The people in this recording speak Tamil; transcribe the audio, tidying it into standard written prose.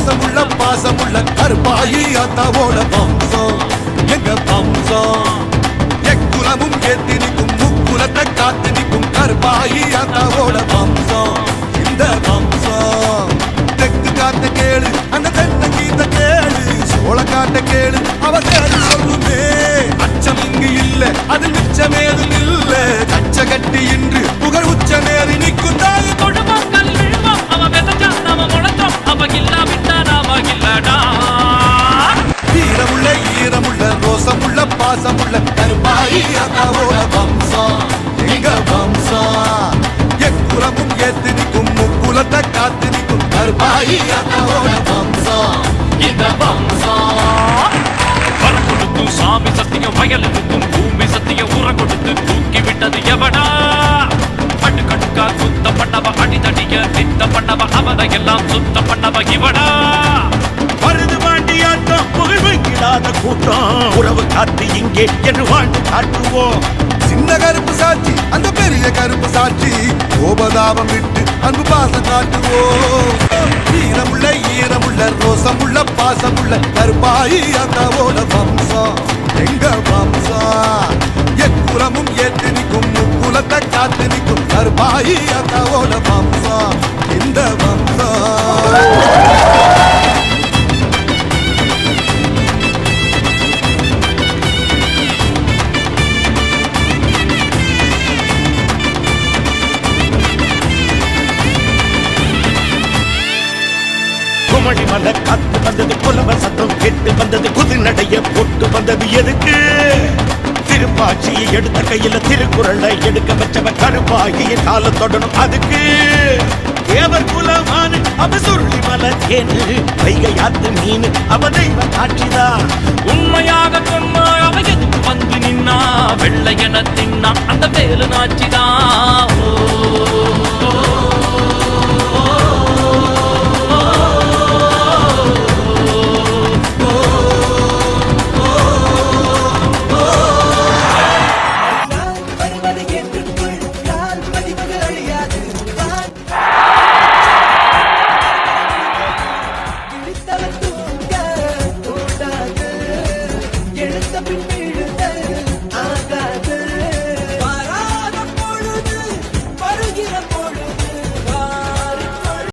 ரோசமுள்ள பாசமுள்ள கருப்பாயி அத்தாவோட வம்சம் எங்க வம்சம். எக்குலமும் ஏத்தி நிற்கும் முக்குலத்தை காத்து நிற்கும் கருப்பாயி அத்தாவோட வம்சம் இந்த வம்சம். தெற்கு காத்த கேளு அந்த தென்ன கீத்த கேளு சோழ காட்ட கேளு அவ தேடி சொல்லுமே. அச்சம் இங்கு இல்ல அது மிச்சமேதும் இல்ல கச்ச கட்டி இன்று புகழ் உச்சமேறி நிற்கும் தாய் கொடுமங்கள் விழுவோம் அவ வெதச்சா நாம முளைச்சோம் அவ இல்லா விட்டா நாம இல்லடா. வீரமுள்ள ஈரமுள்ள ரோசமுள்ள பாசமுள்ள கருப்பாயி அத்தாவோட வம்சம் எங்க வம்சம். எக்குலமும் ஏத்து நிற்கும் முக்குலத்தை காத்து நிற்கும் கருப்பாயி அத்தாவோட வம்சம் இந்த வம்சம். வர கொடுத்து சாமி சத்தியம் வயலுக்கும் பூமி சத்தியம் உர கொடுத்து தூக்கி விட்டது எவடா. அடுக்கடுக்கா சுத்த பண்ணவ அடிதடிய நித்த பண்ணவ அவனை எல்லாம் சுத்த பண்ணவ இவடா. வருது வாண்டியாட்டம் புகழ்வு இல்லாத கூட்டம் உறவு காத்து இங்கே என்று வாழ்ந்து காட்டுவோம். சின்ன கருப்பு சாட்சி அந்த பெரிய கருப்பு சாட்சி கோபதாபம் விட்டு அன்பு பாசம் காட்டுவோம். வீரமுள்ள ஈரமுள்ள ரோசமுள்ள பாசமுள்ள கருப்பாயி அத்தாவோட வம்சம் எங்க வம்சம். எக்குலமும் ஏத்து நிற்கும் முக்குலத்தை காத்து நிற்கும் கருப்பாயி அத்தாவோட வம்சம் இந்த வம்சம். குமடி மலை காத்து வந்தது புலவ சத்தம் கேட்டு வந்தது புது நடைய போட்டு வந்தது எதுக்கு. திருப்பாட்சியை எடுத்த கையில திருக்குறளை எடுக்க வச்சவ கருப்பாகிய கால தொடணும் அதுக்கு. தேவர் குலமான அவ சுருளி மலை தேனு வைகை ஆத்து மீன் அவ தெய்வ காட்சிதான். உண்மையாக சொன்னா அவ எதுக்கு வந்து நின்னா வெள்ளையன தின்னா அந்த வேலு நாச்சிதான்.